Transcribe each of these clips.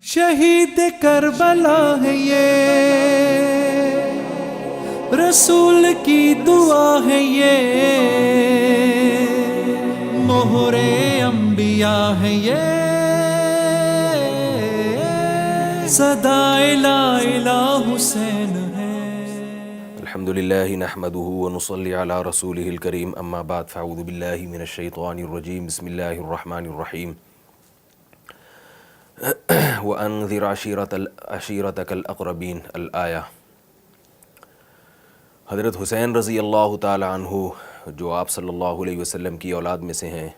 شہید کربلا ہے یہ، رسول کی دعا ہے یہ، مہر انبیاء ہے یہ، صدائے لا الہ حسین ہے۔ الحمدللہ نحمدہ ونصلی علی رسولہ الکریم، اما بعد فاعوذ باللہ من الشیطان الرجیم، بسم اللہ الرحمن الرحیم۔ وَأَنذِرْ عَشِيرَتَكَ الْأَقْرَبِينَ الآیہ۔ حضرت حسین رضی اللہ تعالی عنہ جو آپ صلی اللہ علیہ وسلم کی اولاد میں سے ہیں،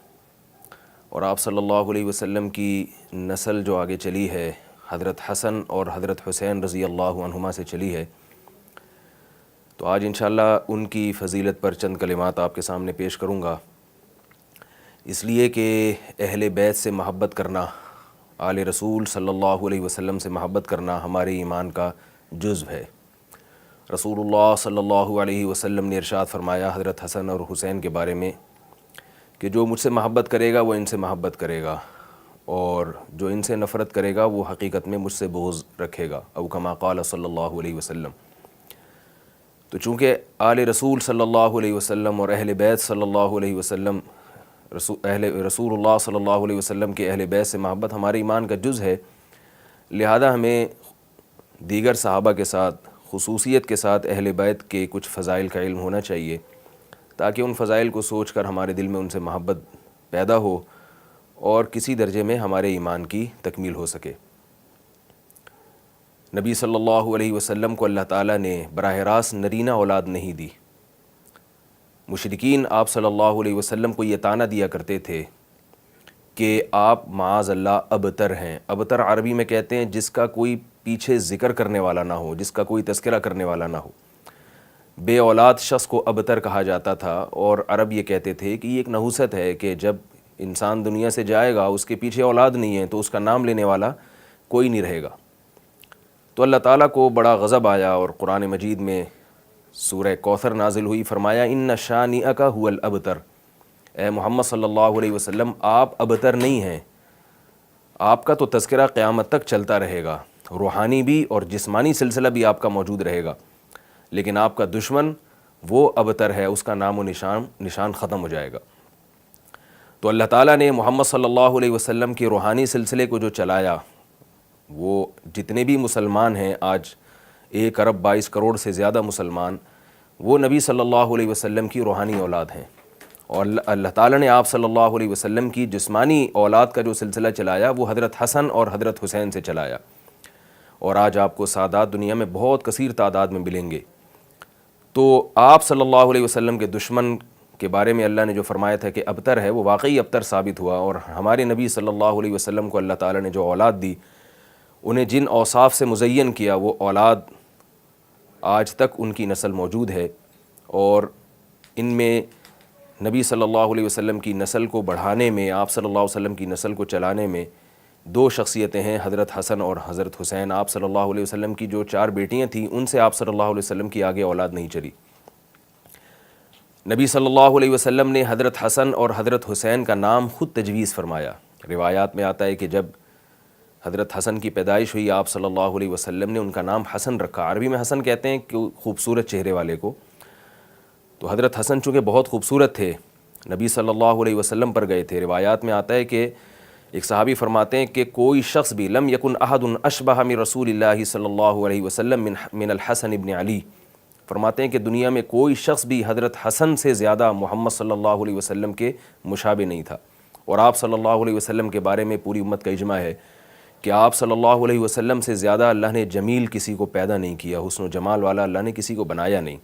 اور آپ صلی اللہ علیہ وسلم کی نسل جو آگے چلی ہے حضرت حسن اور حضرت حسین رضی اللہ عنہما سے چلی ہے، تو آج انشاءاللہ ان کی فضیلت پر چند کلمات آپ کے سامنے پیش کروں گا، اس لیے کہ اہل بیت سے محبت کرنا، آل رسول صلی اللہ علیہ وسلم سے محبت کرنا ہمارے ایمان کا جزو ہے۔ رسول اللہ صلی اللہ علیہ وسلم نے ارشاد فرمایا حضرت حسن اور حسین کے بارے میں کہ جو مجھ سے محبت کرے گا وہ ان سے محبت کرے گا، اور جو ان سے نفرت کرے گا وہ حقیقت میں مجھ سے بغض رکھے گا، او کما قال صلی اللہ علیہ وسلم۔ تو چونکہ آل رسول صلی اللہ علیہ وسلم اور اہل بیت صلی اللہ علیہ وسلم رسول اللہ صلی اللہ علیہ وسلم کے اہل بیت سے محبت ہمارے ایمان کا جز ہے، لہذا ہمیں دیگر صحابہ کے ساتھ خصوصیت کے ساتھ اہل بیت کے کچھ فضائل کا علم ہونا چاہیے، تاکہ ان فضائل کو سوچ کر ہمارے دل میں ان سے محبت پیدا ہو اور کسی درجے میں ہمارے ایمان کی تکمیل ہو سکے۔ نبی صلی اللہ علیہ وسلم کو اللہ تعالیٰ نے براہ راست نرینہ اولاد نہیں دی۔ مشرکین آپ صلی اللہ علیہ وسلم کو یہ طعنہ دیا کرتے تھے کہ آپ معاذ اللہ ابتر ہیں۔ ابتر عربی میں کہتے ہیں جس کا کوئی پیچھے ذکر کرنے والا نہ ہو، جس کا کوئی تذکرہ کرنے والا نہ ہو۔ بے اولاد شخص کو ابتر کہا جاتا تھا، اور عرب یہ کہتے تھے کہ یہ ایک نحوست ہے کہ جب انسان دنیا سے جائے گا اس کے پیچھے اولاد نہیں ہے تو اس کا نام لینے والا کوئی نہیں رہے گا۔ تو اللہ تعالیٰ کو بڑا غضب آیا اور قرآن مجید میں سورہ کوثر نازل ہوئی، فرمایا ان شانئک ھو الابتر، اے محمد صلی اللہ علیہ وسلم آپ ابتر نہیں ہیں، آپ کا تو تذکرہ قیامت تک چلتا رہے گا، روحانی بھی اور جسمانی سلسلہ بھی آپ کا موجود رہے گا، لیکن آپ کا دشمن وہ ابتر ہے، اس کا نام و نشان ختم ہو جائے گا۔ تو اللہ تعالیٰ نے محمد صلی اللہ علیہ وسلم کے روحانی سلسلے کو جو چلایا، وہ جتنے بھی مسلمان ہیں آج 1 ارب 22 کروڑ سے زیادہ مسلمان، وہ نبی صلی اللہ علیہ وسلم کی روحانی اولاد ہیں، اور اللہ تعالیٰ نے آپ صلی اللہ علیہ وسلم کی جسمانی اولاد کا جو سلسلہ چلایا وہ حضرت حسن اور حضرت حسین سے چلایا، اور آج آپ کو سادات دنیا میں بہت کثیر تعداد میں ملیں گے۔ تو آپ صلی اللہ علیہ وسلم کے دشمن کے بارے میں اللہ نے جو فرمایا تھا کہ ابتر ہے، وہ واقعی ابتر ثابت ہوا، اور ہمارے نبی صلی اللہ علیہ وسلم کو اللہ تعالیٰ نے جو اولاد دی، انہیں جن اوصاف سے مزین کیا، وہ اولاد آج تک ان کی نسل موجود ہے، اور ان میں نبی صلی اللہ علیہ وسلم کی نسل کو بڑھانے میں، آپ صلی اللہ علیہ وسلم کی نسل کو چلانے میں 2 شخصیتیں ہیں، حضرت حسن اور حضرت حسین۔ آپ صلی اللہ علیہ وسلم کی جو 4 بیٹیاں تھیں ان سے آپ صلی اللہ علیہ وسلم کی آگے اولاد نہیں چلی۔ نبی صلی اللہ علیہ وسلم نے حضرت حسن اور حضرت حسین کا نام خود تجویز فرمایا۔ روایات میں آتا ہے کہ جب حضرت حسن کی پیدائش ہوئی، آپ صلی اللہ علیہ وسلم نے ان کا نام حسن رکھا۔ عربی میں حسن کہتے ہیں کہ خوبصورت چہرے والے کو، تو حضرت حسن چونکہ بہت خوبصورت تھے، نبی صلی اللہ علیہ وسلم پر گئے تھے۔ روایات میں آتا ہے کہ ایک صحابی فرماتے ہیں کہ کوئی شخص بھی لم یکن احد اشبہ من رسول اللہ صلی اللہ علیہ وسلم من الحسن ابن علی، فرماتے ہیں کہ دنیا میں کوئی شخص بھی حضرت حسن سے زیادہ محمد صلی اللہ علیہ وسلم کے مشابہ نہیں تھا، اور آپ صلی اللہ علیہ وسلم کے بارے میں پوری امت کا اجماع ہے کہ آپ صلی اللہ علیہ وسلم سے زیادہ اللہ نے جمیل کسی کو پیدا نہیں کیا، حسن و جمال والا اللہ نے کسی کو بنایا نہیں۔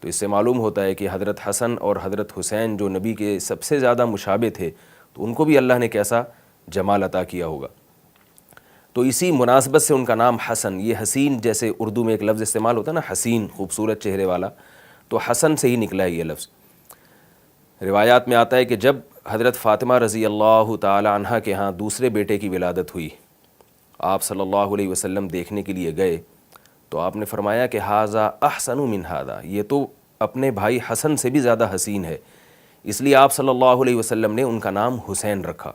تو اس سے معلوم ہوتا ہے کہ حضرت حسن اور حضرت حسین جو نبی کے سب سے زیادہ مشابہ تھے، تو ان کو بھی اللہ نے کیسا جمال عطا کیا ہوگا۔ تو اسی مناسبت سے ان کا نام حسن، یہ حسین جیسے اردو میں ایک لفظ استعمال ہوتا ہے نا، حسین، خوبصورت چہرے والا، تو حسن سے ہی نکلا ہے یہ لفظ۔ روایات میں آتا ہے کہ جب حضرت فاطمہ رضی اللہ تعالی عنہا کے ہاں دوسرے بیٹے کی ولادت ہوئی، آپ صلی اللہ علیہ وسلم دیکھنے کے لیے گئے، تو آپ نے فرمایا کہ ھذا احسن من ھذا، یہ تو اپنے بھائی حسن سے بھی زیادہ حسین ہے، اس لیے آپ صلی اللہ علیہ وسلم نے ان کا نام حسین رکھا۔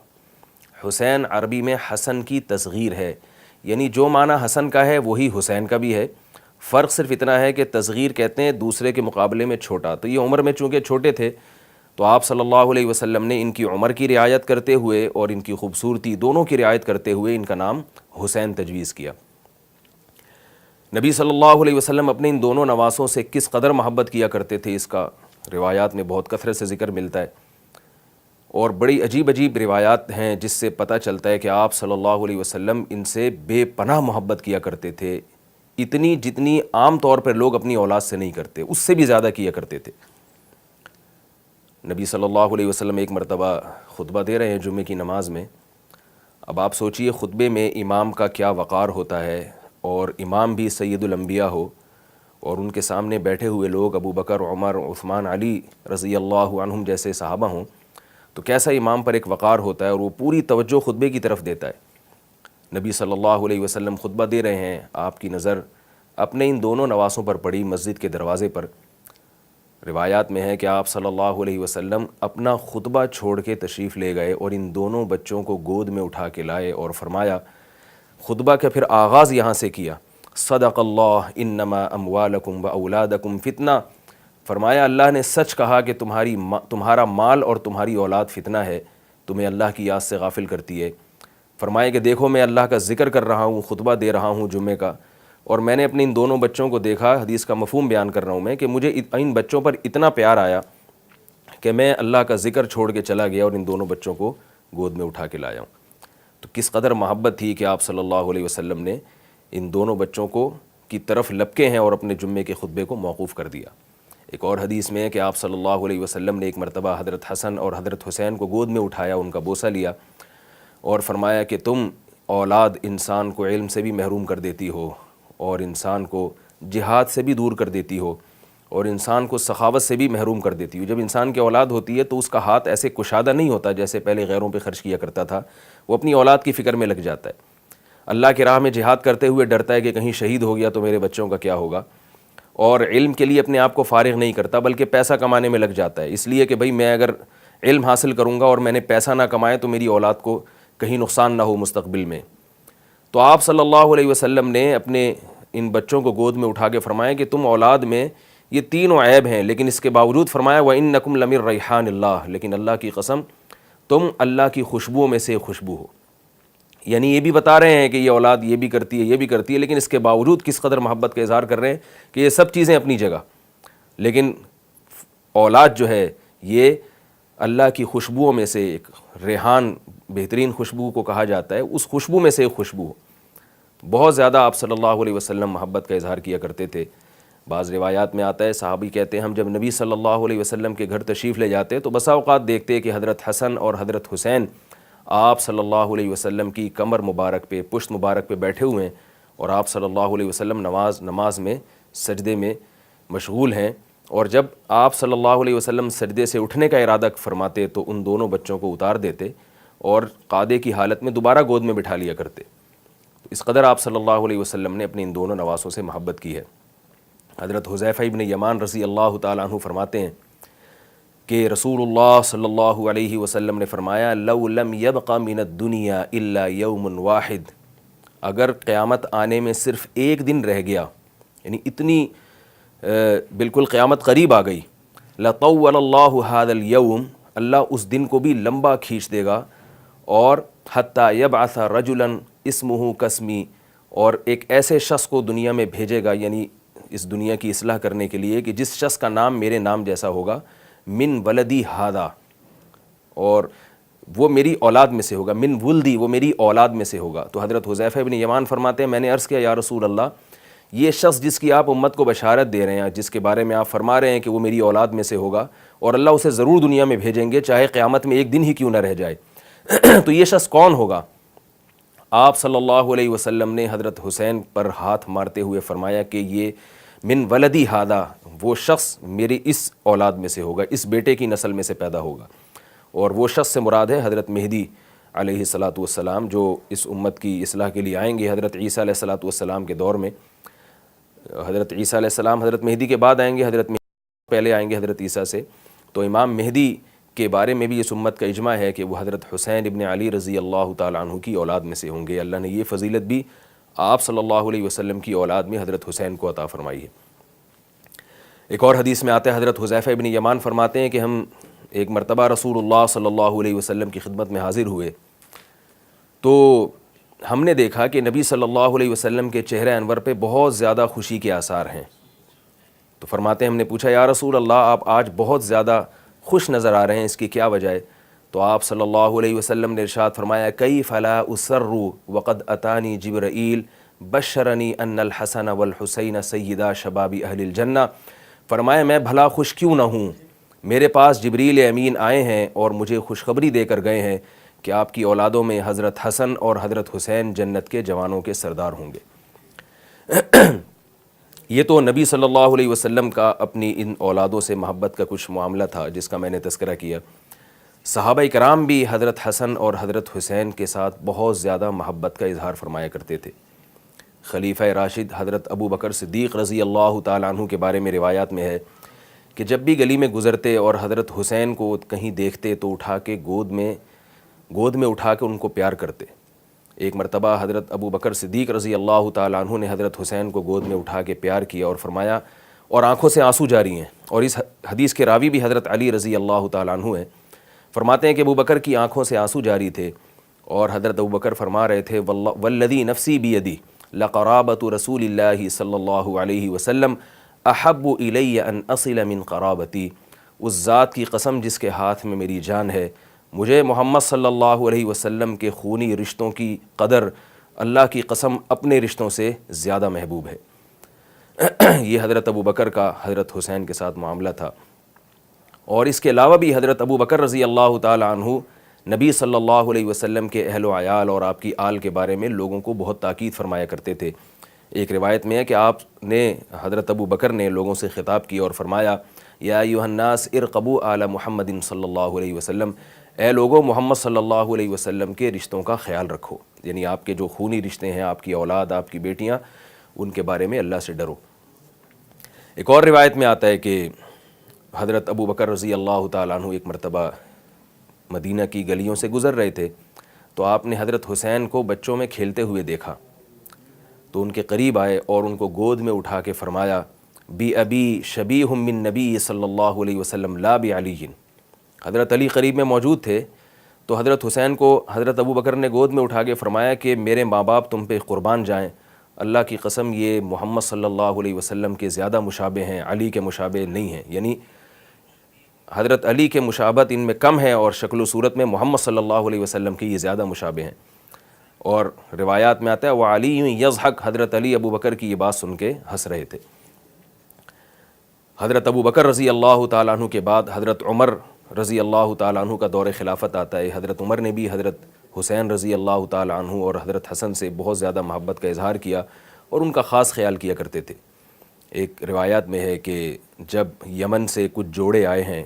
حسین عربی میں حسن کی تصغیر ہے، یعنی جو معنی حسن کا ہے وہی حسین کا بھی ہے، فرق صرف اتنا ہے کہ تصغیر کہتے ہیں دوسرے کے مقابلے میں چھوٹا، تو یہ عمر میں چونکہ چھوٹے تھے تو آپ صلی اللہ علیہ وسلم نے ان کی عمر کی رعایت کرتے ہوئے اور ان کی خوبصورتی دونوں کی رعایت کرتے ہوئے ان کا نام حسین تجویز کیا۔ نبی صلی اللہ علیہ وسلم اپنے ان دونوں نواسوں سے کس قدر محبت کیا کرتے تھے اس کا روایات میں بہت کثرت سے ذکر ملتا ہے، اور بڑی عجیب عجیب روایات ہیں جس سے پتہ چلتا ہے کہ آپ صلی اللہ علیہ وسلم ان سے بے پناہ محبت کیا کرتے تھے، اتنی جتنی عام طور پر لوگ اپنی اولاد سے نہیں کرتے، اس سے بھی زیادہ کیا کرتے تھے۔ نبی صلی اللہ علیہ وسلم ایک مرتبہ خطبہ دے رہے ہیں جمعے کی نماز میں، اب آپ سوچئے خطبے میں امام کا کیا وقار ہوتا ہے، اور امام بھی سید الانبیاء ہو اور ان کے سامنے بیٹھے ہوئے لوگ ابو بکر، عمر، عثمان، علی رضی اللہ عنہم جیسے صحابہ ہوں، تو کیسا امام پر ایک وقار ہوتا ہے، اور وہ پوری توجہ خطبے کی طرف دیتا ہے۔ نبی صلی اللہ علیہ وسلم خطبہ دے رہے ہیں، آپ کی نظر اپنے ان دونوں نواسوں پر پڑی مسجد کے دروازے پر۔ روایات میں ہے کہ آپ صلی اللہ علیہ وسلم اپنا خطبہ چھوڑ کے تشریف لے گئے اور ان دونوں بچوں کو گود میں اٹھا کے لائے اور فرمایا، خطبہ کا پھر آغاز یہاں سے کیا، صدق اللہ انما اموالکم و اولادکم فتنہ، فرمایا اللہ نے سچ کہا کہ تمہارا مال اور تمہاری اولاد فتنہ ہے، تمہیں اللہ کی یاد سے غافل کرتی ہے۔ فرمایا کہ دیکھو میں اللہ کا ذکر کر رہا ہوں، خطبہ دے رہا ہوں جمعے کا، اور میں نے اپنے ان دونوں بچوں کو دیکھا، حدیث کا مفہوم بیان کر رہا ہوں میں، کہ مجھے ان بچوں پر اتنا پیار آیا کہ میں اللہ کا ذکر چھوڑ کے چلا گیا اور ان دونوں بچوں کو گود میں اٹھا کے لایا ہوں۔ تو کس قدر محبت تھی کہ آپ صلی اللہ علیہ وسلم نے ان دونوں بچوں کو کی طرف لپکے ہیں اور اپنے جمعے کے خطبے کو موقوف کر دیا۔ ایک اور حدیث میں ہے کہ آپ صلی اللہ علیہ وسلم نے ایک مرتبہ حضرت حسن اور حضرت حسین کو گود میں اٹھایا، ان کا بوسہ لیا اور فرمایا کہ تم اولاد انسان کو علم سے بھی محروم کر دیتی ہو، اور انسان کو جہاد سے بھی دور کر دیتی ہو، اور انسان کو سخاوت سے بھی محروم کر دیتی ہو۔ جب انسان کی اولاد ہوتی ہے تو اس کا ہاتھ ایسے کشادہ نہیں ہوتا جیسے پہلے غیروں پہ خرچ کیا کرتا تھا، وہ اپنی اولاد کی فکر میں لگ جاتا ہے، اللہ کی راہ میں جہاد کرتے ہوئے ڈرتا ہے کہ کہیں شہید ہو گیا تو میرے بچوں کا کیا ہوگا، اور علم کے لیے اپنے آپ کو فارغ نہیں کرتا بلکہ پیسہ کمانے میں لگ جاتا ہے، اس لیے کہ بھئی میں اگر علم حاصل کروں گا اور میں نے پیسہ نہ کمائے تو میری اولاد کو کہیں نقصان نہ ہو مستقبل میں۔ تو آپ صلی اللہ علیہ وسلم نے اپنے ان بچوں کو گود میں اٹھا کے فرمایا کہ تم اولاد میں یہ تینوں عیب ہیں، لیکن اس کے باوجود فرمایا وَإِنَّكُمْ لَمِن رَيْحَانِ اللَّهِ، لیکن اللہ کی قسم تم اللہ کی خوشبوؤں میں سے خوشبو ہو۔ یعنی یہ بھی بتا رہے ہیں کہ یہ اولاد یہ بھی کرتی ہے، یہ بھی کرتی ہے، لیکن اس کے باوجود کس قدر محبت کا اظہار کر رہے ہیں کہ یہ سب چیزیں اپنی جگہ، لیکن اولاد جو ہے یہ اللہ کی خوشبوؤں میں سے ایک ریحان، بہترین خوشبو کو کہا جاتا ہے، اس خوشبو میں سے ایک خوشبو ہو۔ بہت زیادہ آپ صلی اللہ علیہ وسلم محبت کا اظہار کیا کرتے تھے۔ بعض روایات میں آتا ہے، صحابی کہتے ہیں ہم جب نبی صلی اللہ علیہ وسلم کے گھر تشریف لے جاتے تو بسا اوقات دیکھتے کہ حضرت حسن اور حضرت حسین آپ صلی اللہ علیہ وسلم کی کمر مبارک پہ، پشت مبارک پہ بیٹھے ہوئے ہیں، اور آپ صلی اللہ علیہ وسلم نماز میں سجدے میں مشغول ہیں، اور جب آپ صلی اللہ علیہ وسلم سجدے سے اٹھنے کا ارادہ فرماتے تو ان دونوں بچوں کو اتار دیتے اور قادے کی حالت میں دوبارہ گود میں بٹھا لیا کرتے۔ اس قدر آپ صلی اللہ علیہ وسلم نے اپنے ان دونوں نواسوں سے محبت کی ہے۔ حضرت حذیفہ ابن یمان رضی اللہ تعالیٰ عنہ فرماتے ہیں کہ رسول اللہ صلی اللہ علیہ وسلم نے فرمایا لو لم یبق من الدنیا الا یوم واحد، اگر قیامت آنے میں صرف ایک دن رہ گیا، یعنی اتنی بالکل قیامت قریب آ گئی، لطول اللہ هذا اليوم، اللہ اس دن کو بھی لمبا کھینچ دے گا، اور حتی یبعث رجلا اسمہ کاسمی، اور ایک ایسے شخص کو دنیا میں بھیجے گا، یعنی اس دنیا کی اصلاح کرنے کے لیے، کہ جس شخص کا نام میرے نام جیسا ہوگا، من ولدی ہادا، اور وہ میری اولاد میں سے ہوگا، من ولدی وہ میری اولاد میں سے ہوگا۔ تو حضرت حذیفہ ابن یمان فرماتے ہیں میں نے عرض کیا یا رسول اللہ، یہ شخص جس کی آپ امت کو بشارت دے رہے ہیں، جس کے بارے میں آپ فرما رہے ہیں کہ وہ میری اولاد میں سے ہوگا اور اللہ اسے ضرور دنیا میں بھیجیں گے چاہے قیامت میں ایک دن ہی کیوں نہ رہ جائے، تو یہ شخص کون ہوگا؟ آپ صلی اللہ علیہ وسلم نے حضرت حسین پر ہاتھ مارتے ہوئے فرمایا کہ یہ من ولدی ہادا، وہ شخص میری اس اولاد میں سے ہوگا، اس بیٹے کی نسل میں سے پیدا ہوگا، اور وہ شخص سے مراد ہے حضرت مہدی علیہ الصلاۃ والسلام، جو اس امت کی اصلاح کے لیے آئیں گے۔ حضرت عیسیٰ علیہ الصلاۃ والسلام کے دور میں حضرت عیسیٰ علیہ السلام حضرت مہدی کے بعد آئیں گے، حضرت مہدی پہلے آئیں گے حضرت عیسیٰ سے، تو امام مہدی کے بارے میں بھی اس امت کا اجماع ہے کہ وہ حضرت حسین ابن علی رضی اللہ تعالیٰ عنہ کی اولاد میں سے ہوں گے۔ اللہ نے یہ فضیلت بھی آپ صلی اللہ علیہ وسلم کی اولاد میں حضرت حسین کو عطا فرمائی ہے۔ ایک اور حدیث میں آتا ہے، حضرت حذیفہ ابن یمان فرماتے ہیں کہ ہم ایک مرتبہ رسول اللہ صلی اللہ علیہ وسلم کی خدمت میں حاضر ہوئے تو ہم نے دیکھا کہ نبی صلی اللہ علیہ وسلم کے چہرے انور پہ بہت زیادہ خوشی کے آثار ہیں۔ تو فرماتے ہیں ہم نے پوچھا یا رسول اللہ آپ آج بہت زیادہ خوش نظر آ رہے ہیں، اس کی کیا وجہ ہے؟ تو آپ صلی اللہ علیہ وسلم نے ارشاد فرمایا کیف لا اسر وقد اتانی جبرائیل بشرنی ان الحسن والحسین سیدا شباب اہل الجنہ۔ فرمایا میں بھلا خوش کیوں نہ ہوں، میرے پاس جبریل امین آئے ہیں اور مجھے خوشخبری دے کر گئے ہیں کہ آپ کی اولادوں میں حضرت حسن اور حضرت حسین جنت کے جوانوں کے سردار ہوں گے۔ یہ تو نبی صلی اللہ علیہ وسلم کا اپنی ان اولادوں سے محبت کا کچھ معاملہ تھا جس کا میں نے تذکرہ کیا۔ صحابہ کرام بھی حضرت حسن اور حضرت حسین کے ساتھ بہت زیادہ محبت کا اظہار فرمایا کرتے تھے۔ خلیفہ راشد حضرت ابو بکر صدیق رضی اللہ تعالیٰ عنہ کے بارے میں روایات میں ہے کہ جب بھی گلی میں گزرتے اور حضرت حسین کو کہیں دیکھتے تو اٹھا کے گود میں اٹھا کے ان کو پیار کرتے۔ ایک مرتبہ حضرت ابو بکر صدیق رضی اللہ تعالیٰ عنہ نے حضرت حسین کو گود میں اٹھا کے پیار کیا اور فرمایا اور آنکھوں سے آنسو جاری ہیں، اور اس حدیث کے راوی بھی حضرت علی رضی اللہ تعالیٰ عنہ ہیں۔ فرماتے ہیں کہ ابو بکر کی آنکھوں سے آنسو جاری تھے اور حضرت ابو بکر فرما رہے تھے والذی نفسی بیدی لقرابۃ رسول اللہ صلی اللہ علیہ وسلم احب الی ان اصل من قرابتی، اس ذات کی قسم جس کے ہاتھ میں میری جان ہے، مجھے محمد صلی اللہ علیہ وسلم کے خونی رشتوں کی قدر اللہ کی قسم اپنے رشتوں سے زیادہ محبوب ہے۔ یہ حضرت ابو بکر کا حضرت حسین کے ساتھ معاملہ تھا۔ اور اس کے علاوہ بھی حضرت ابو بکر رضی اللہ تعالی عنہ نبی صلی اللہ علیہ وسلم کے اہل و عیال اور آپ کی آل کے بارے میں لوگوں کو بہت تاکید فرمایا کرتے تھے۔ ایک روایت میں ہے کہ آپ نے حضرت ابو بکر نے لوگوں سے خطاب کیا اور فرمایا یا ایھا الناس ارقبوا آل محمد صلی اللہ علیہ وسلم، اے لوگو محمد صلی اللہ علیہ وسلم کے رشتوں کا خیال رکھو، یعنی آپ کے جو خونی رشتے ہیں، آپ کی اولاد، آپ کی بیٹیاں، ان کے بارے میں اللہ سے ڈرو۔ ایک اور روایت میں آتا ہے کہ حضرت ابو بکر رضی اللہ تعالیٰ عنہ ایک مرتبہ مدینہ کی گلیوں سے گزر رہے تھے تو آپ نے حضرت حسین کو بچوں میں کھیلتے ہوئے دیکھا تو ان کے قریب آئے اور ان کو گود میں اٹھا کے فرمایا بی ابی شبیہ من نبی صلی اللہ علیہ وسلم لا بعلی۔ حضرت علی قریب میں موجود تھے تو حضرت حسین کو حضرت ابو بکر نے گود میں اٹھا کے فرمایا کہ میرے ماں باپ تم پہ قربان جائیں، اللہ کی قسم یہ محمد صلی اللہ علیہ وسلم کے زیادہ مشابہ ہیں، علی کے مشابہ نہیں ہیں، یعنی حضرت علی کے مشابہت ان میں کم ہے اور شکل و صورت میں محمد صلی اللہ علیہ وسلم کی یہ زیادہ مشابہ ہیں۔ اور روایات میں آتا ہے وعلی یضحک، حضرت علی ابو بکر کی یہ بات سن کے ہنس رہے تھے۔ حضرت ابو بکر رضی اللہ تعالیٰ عنہ کے بعد حضرت عمر رضی اللہ تعالیٰ عنہ کا دور خلافت آتا ہے۔ حضرت عمر نے بھی حضرت حسین رضی اللہ تعالیٰ عنہ اور حضرت حسن سے بہت زیادہ محبت کا اظہار کیا اور ان کا خاص خیال کیا کرتے تھے۔ ایک روایات میں ہے کہ جب یمن سے کچھ جوڑے آئے ہیں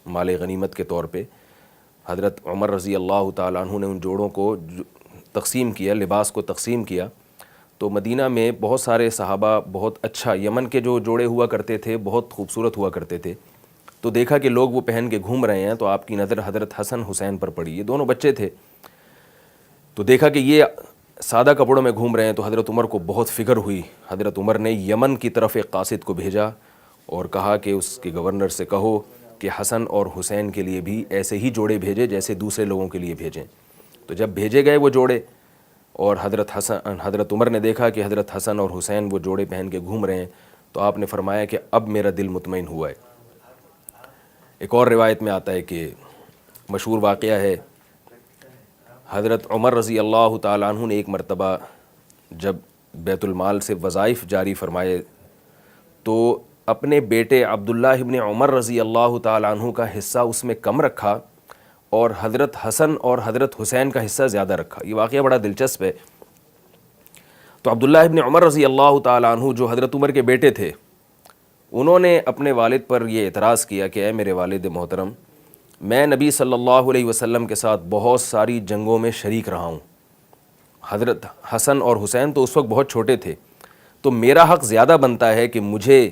مال غنیمت کے طور پہ، حضرت عمر رضی اللہ تعالیٰ عنہ نے ان جوڑوں کو تقسیم کیا، لباس کو تقسیم کیا، تو مدینہ میں بہت سارے صحابہ بہت اچھا، یمن کے جو جوڑے ہوا کرتے تھے بہت خوبصورت ہوا کرتے تھے، تو دیکھا کہ لوگ وہ پہن کے گھوم رہے ہیں تو آپ کی نظر حضرت حسن حسین پر پڑی، یہ دونوں بچے تھے، تو دیکھا کہ یہ سادہ کپڑوں میں گھوم رہے ہیں تو حضرت عمر کو بہت فکر ہوئی۔ حضرت عمر نے یمن کی طرف ایک قاصد کو بھیجا اور کہا کہ اس کے گورنر سے کہو کہ حسن اور حسین کے لیے بھی ایسے ہی جوڑے بھیجے جیسے دوسرے لوگوں کے لیے بھیجیں۔ تو جب بھیجے گئے وہ جوڑے اور حضرت عمر نے دیکھا کہ حضرت حسن اور حسین وہ جوڑے پہن کے گھوم رہے ہیں تو آپ نے فرمایا کہ اب میرا دل مطمئن ہوا ہے۔ ایک اور روایت میں آتا ہے کہ مشہور واقعہ ہے، حضرت عمر رضی اللہ تعالیٰ عنہ نے ایک مرتبہ جب بیت المال سے وظائف جاری فرمائے تو اپنے بیٹے عبداللہ ابن عمر رضی اللہ تعالیٰ عنہ کا حصہ اس میں کم رکھا اور حضرت حسن اور حضرت حسین کا حصہ زیادہ رکھا۔ یہ واقعہ بڑا دلچسپ ہے۔ تو عبداللہ ابن عمر رضی اللہ تعالیٰ عنہ جو حضرت عمر کے بیٹے تھے، انہوں نے اپنے والد پر یہ اعتراض کیا کہ اے میرے والد محترم، میں نبی صلی اللہ علیہ وسلم کے ساتھ بہت ساری جنگوں میں شریک رہا ہوں، حضرت حسن اور حسین تو اس وقت بہت چھوٹے تھے، تو میرا حق زیادہ بنتا ہے کہ مجھے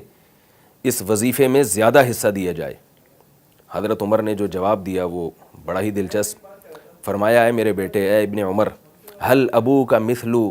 اس وظیفے میں زیادہ حصہ دیا جائے۔ حضرت عمر نے جو جواب دیا وہ بڑا ہی دلچسپ، فرمایا اے میرے بیٹے، اے ابن عمر، حل ابو کا مثلو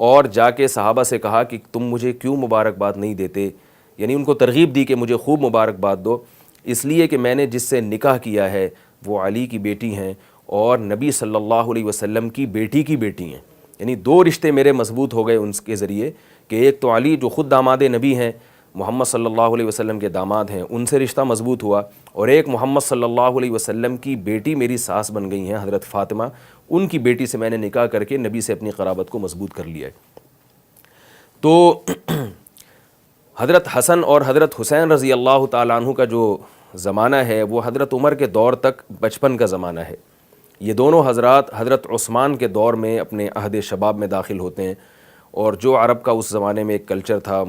اور جا کے صحابہ سے کہا کہ تم مجھے کیوں مبارکباد نہیں دیتے، یعنی ان کو ترغیب دی کہ مجھے خوب مبارکباد دو، اس لیے کہ میں نے جس سے نکاح کیا ہے وہ علی کی بیٹی ہیں اور نبی صلی اللہ علیہ وسلم کی بیٹی ہیں، یعنی دو رشتے میرے مضبوط ہو گئے ان کے ذریعے، کہ ایک تو علی جو خود داماد نبی ہیں، محمد صلی اللہ علیہ وسلم کے داماد ہیں، ان سے رشتہ مضبوط ہوا، اور ایک محمد صلی اللہ علیہ وسلم کی بیٹی میری ساس بن گئی ہیں حضرت فاطمہ، ان کی بیٹی سے میں نے نکاح کر کے نبی سے اپنی قرابت کو مضبوط کر لیا ہے۔ تو حضرت حسن اور حضرت حسین رضی اللہ تعالیٰ عنہ کا جو زمانہ ہے وہ حضرت عمر کے دور تک بچپن کا زمانہ ہے۔ یہ دونوں حضرات حضرت عثمان کے دور میں اپنے عہد شباب میں داخل ہوتے ہیں، اور جو عرب کا اس زمانے میں ایک کلچر تھا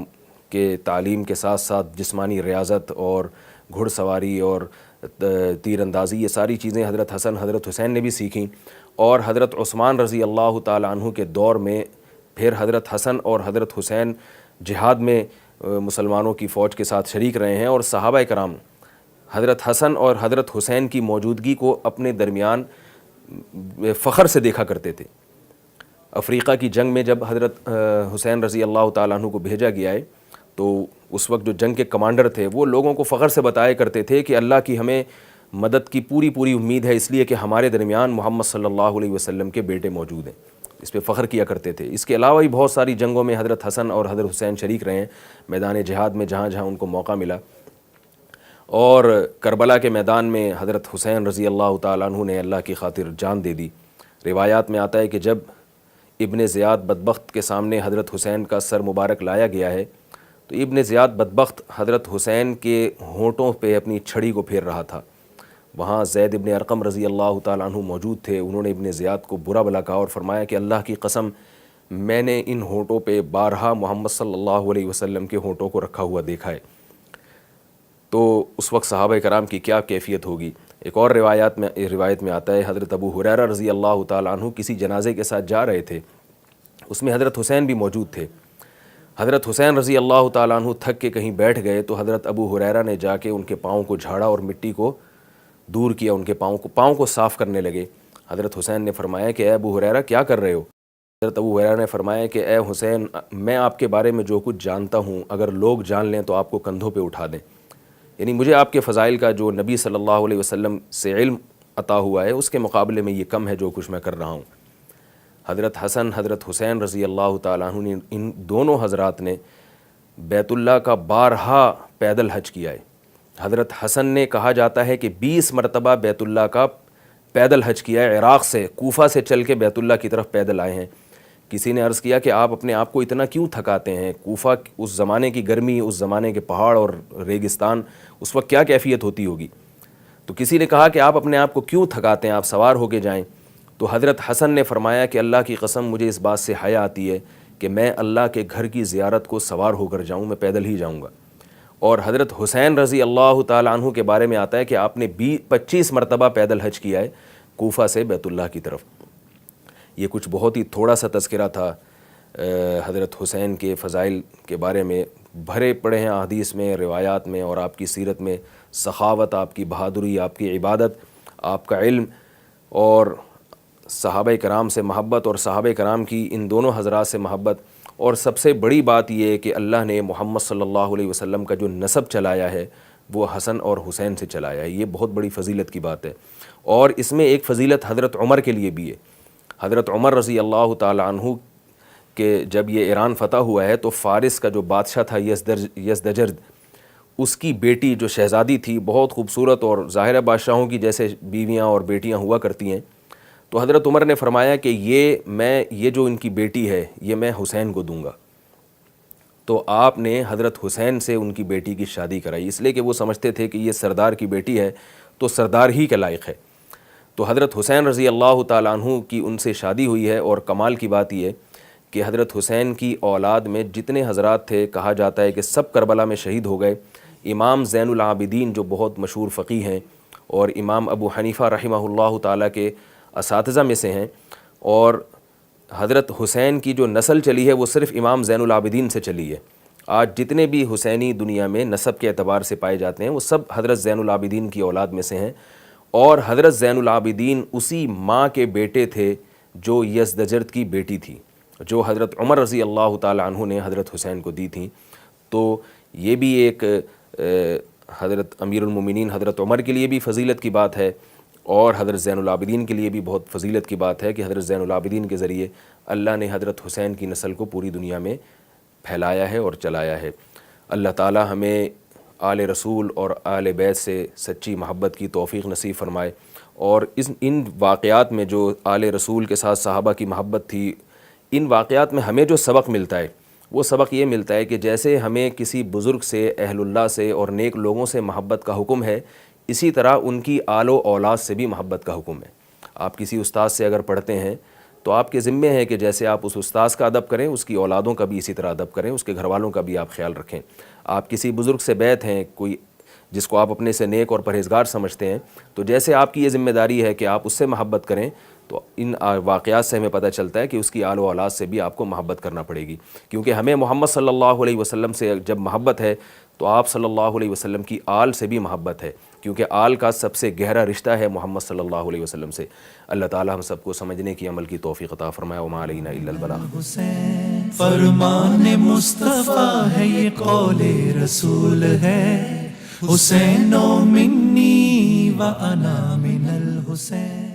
کہ تعلیم کے ساتھ ساتھ جسمانی ریاضت اور گھڑ سواری اور تیر اندازی، یہ ساری چیزیں حضرت حسن حضرت حسین نے بھی سیکھیں، اور حضرت عثمان رضی اللہ تعالیٰ عنہ کے دور میں پھر حضرت حسن اور حضرت حسین جہاد میں مسلمانوں کی فوج کے ساتھ شریک رہے ہیں، اور صحابہ کرام حضرت حسن اور حضرت حسین کی موجودگی کو اپنے درمیان فخر سے دیکھا کرتے تھے۔ افریقہ کی جنگ میں جب حضرت حسین رضی اللہ تعالیٰ عنہ کو بھیجا گیا ہے تو اس وقت جو جنگ کے کمانڈر تھے وہ لوگوں کو فخر سے بتایا کرتے تھے کہ اللہ کی ہمیں مدد کی پوری امید ہے، اس لیے کہ ہمارے درمیان محمد صلی اللہ علیہ وسلم کے بیٹے موجود ہیں، اس پہ فخر کیا کرتے تھے۔ اس کے علاوہ بھی بہت ساری جنگوں میں حضرت حسن اور حضرت حسین شریک رہے ہیں، میدان جہاد میں جہاں جہاں ان کو موقع ملا، اور کربلا کے میدان میں حضرت حسین رضی اللہ تعالیٰ عنہ نے اللہ کی خاطر جان دے دی۔ روایات میں آتا ہے کہ جب ابن زیاد بدبخت کے سامنے حضرت حسین کا سر مبارک لایا گیا ہے تو ابن زیاد بدبخت حضرت حسین کے ہونٹوں پہ اپنی چھڑی کو پھیر رہا تھا۔ وہاں زید ابن ارقم رضی اللہ تعالیٰ عنہ موجود تھے، انہوں نے ابن زیاد کو برا بھلا کہا اور فرمایا کہ اللہ کی قسم میں نے ان ہونٹوں پہ بارہا محمد صلی اللہ علیہ وسلم کے ہونٹوں کو رکھا ہوا دیکھا ہے۔ تو اس وقت صحابہ کرام کی کیا کیفیت ہوگی۔ ایک اور روایت میں آتا ہے حضرت ابو ہریرہ رضی اللہ تعالیٰ عنہ کسی جنازے کے ساتھ جا رہے تھے، اس میں حضرت حسین بھی موجود تھے۔ حضرت حسین رضی اللہ تعالیٰ عنہ تھک کے کہیں بیٹھ گئے تو حضرت ابو ہریرہ نے جا کے ان کے پاؤں کو جھاڑا اور مٹی کو دور کیا، ان کے پاؤں کو صاف کرنے لگے۔ حضرت حسین نے فرمایا کہ اے ابو ہریرہ کیا کر رہے ہو؟ حضرت ابو ہریرہ نے فرمایا کہ اے حسین، میں آپ کے بارے میں جو کچھ جانتا ہوں اگر لوگ جان لیں تو آپ کو کندھوں پہ اٹھا دیں، یعنی مجھے آپ کے فضائل کا جو نبی صلی اللہ علیہ وسلم سے علم عطا ہوا ہے اس کے مقابلے میں یہ کم ہے جو کچھ میں کر رہا ہوں۔ حضرت حسن حضرت حسین رضی اللہ تعالیٰ عنہ نے ان دونوں حضرات نے بیت اللہ کا بارہا پیدل حج کیا ہے۔ حضرت حسن نے کہا جاتا ہے کہ 20 مرتبہ بیت اللہ کا پیدل حج کیا ہے، عراق سے کوفہ سے چل کے بیت اللہ کی طرف پیدل آئے ہیں۔ کسی نے عرض کیا کہ آپ اپنے آپ کو اتنا کیوں تھکاتے ہیں؟ کوفہ اس زمانے کی گرمی، اس زمانے کے پہاڑ اور ریگستان، اس وقت کیا کیفیت ہوتی ہوگی؟ تو کسی نے کہا کہ آپ اپنے آپ کو کیوں تھکاتے ہیں، آپ سوار ہو کے جائیں۔ تو حضرت حسن نے فرمایا کہ اللہ کی قسم مجھے اس بات سے حیا آتی ہے کہ میں اللہ کے گھر کی زیارت کو سوار ہو کر جاؤں، میں پیدل ہی جاؤں گا۔ اور حضرت حسین رضی اللہ تعالیٰ عنہ کے بارے میں آتا ہے کہ آپ نے 25 مرتبہ پیدل حج کیا ہے کوفہ سے بیت اللہ کی طرف۔ یہ کچھ بہت ہی تھوڑا سا تذکرہ تھا حضرت حسین کے فضائل کے بارے میں، بھرے پڑے ہیں احادیث میں، روایات میں، اور آپ کی سیرت میں سخاوت، آپ کی بہادری، آپ کی عبادت، آپ کا علم، اور صحابہ کرام سے محبت، اور صحابہ کرام کی ان دونوں حضرات سے محبت، اور سب سے بڑی بات یہ ہے کہ اللہ نے محمد صلی اللہ علیہ وسلم کا جو نسب چلایا ہے وہ حسن اور حسین سے چلایا ہے۔ یہ بہت بڑی فضیلت کی بات ہے، اور اس میں ایک فضیلت حضرت عمر کے لیے بھی ہے۔ حضرت عمر رضی اللہ تعالی عنہ کہ جب یہ ایران فتح ہوا ہے تو فارس کا جو بادشاہ تھا یزدجرد، اس کی بیٹی جو شہزادی تھی، بہت خوبصورت، اور ظاہر بادشاہوں کی جیسے بیویاں اور بیٹیاں ہوا کرتی ہیں، تو حضرت عمر نے فرمایا کہ یہ جو ان کی بیٹی ہے یہ میں حسین کو دوں گا۔ تو آپ نے حضرت حسین سے ان کی بیٹی کی شادی کرائی، اس لیے کہ وہ سمجھتے تھے کہ یہ سردار کی بیٹی ہے تو سردار ہی کے لائق ہے۔ تو حضرت حسین رضی اللہ تعالیٰ عنہ کی ان سے شادی ہوئی ہے، اور کمال کی بات یہ کہ حضرت حسین کی اولاد میں جتنے حضرات تھے کہا جاتا ہے کہ سب کربلا میں شہید ہو گئے۔ امام زین العابدین جو بہت مشہور فقیہ ہیں اور امام ابو حنیفہ رحمہ اللہ تعالیٰ کے اساتذہ میں سے ہیں، اور حضرت حسین کی جو نسل چلی ہے وہ صرف امام زین العابدین سے چلی ہے۔ آج جتنے بھی حسینی دنیا میں نسب کے اعتبار سے پائے جاتے ہیں وہ سب حضرت زین العابدین کی اولاد میں سے ہیں، اور حضرت زین العابدین اسی ماں کے بیٹے تھے جو یزدجرد کی بیٹی تھی۔ جو حضرت عمر رضی اللہ تعالی عنہ نے حضرت حسین کو دی تھیں، تو یہ بھی ایک حضرت امیر المومنین حضرت عمر کے لیے بھی فضیلت کی بات ہے، اور حضرت زین العابدین کے لیے بھی بہت فضیلت کی بات ہے کہ حضرت زین العابدین کے ذریعے اللہ نے حضرت حسین کی نسل کو پوری دنیا میں پھیلایا ہے اور چلایا ہے۔ اللہ تعالی ہمیں آل رسول اور آل بیت سے سچی محبت کی توفیق نصیب فرمائے، اور ان واقعات میں جو آل رسول کے ساتھ صحابہ کی محبت تھی، ان واقعات میں ہمیں جو سبق ملتا ہے وہ سبق یہ ملتا ہے کہ جیسے ہمیں کسی بزرگ سے، اہل اللہ سے اور نیک لوگوں سے محبت کا حکم ہے، اسی طرح ان کی آل و اولاد سے بھی محبت کا حکم ہے۔ آپ کسی استاد سے اگر پڑھتے ہیں تو آپ کے ذمے ہے کہ جیسے آپ اس استاذ کا ادب کریں، اس کی اولادوں کا بھی اسی طرح ادب کریں، اس کے گھر والوں کا بھی آپ خیال رکھیں۔ آپ کسی بزرگ سے بیعت ہیں، کوئی جس کو آپ اپنے سے نیک اور پرہیزگار سمجھتے ہیں، تو جیسے آپ کی یہ ذمہ داری ہے کہ آپ اس سے محبت کریں، تو ان واقعات سے ہمیں پتہ چلتا ہے کہ اس کی آل و اولاد سے بھی آپ کو محبت کرنا پڑے گی، کیونکہ ہمیں محمد صلی اللہ علیہ وسلم سے جب محبت ہے تو آپ صلی اللہ علیہ وسلم کی آل سے بھی محبت ہے، کیونکہ آل کا سب سے گہرا رشتہ ہے محمد صلی اللہ علیہ وسلم سے۔ اللہ تعالی ہم سب کو سمجھنے کی، عمل کی توفیق عطا فرمائے۔ وما علینا الا البلاغ۔ حسین فرمان مصطفیٰ ہے، یہ قول رسول ہے، حسین منی و انا من الحسین۔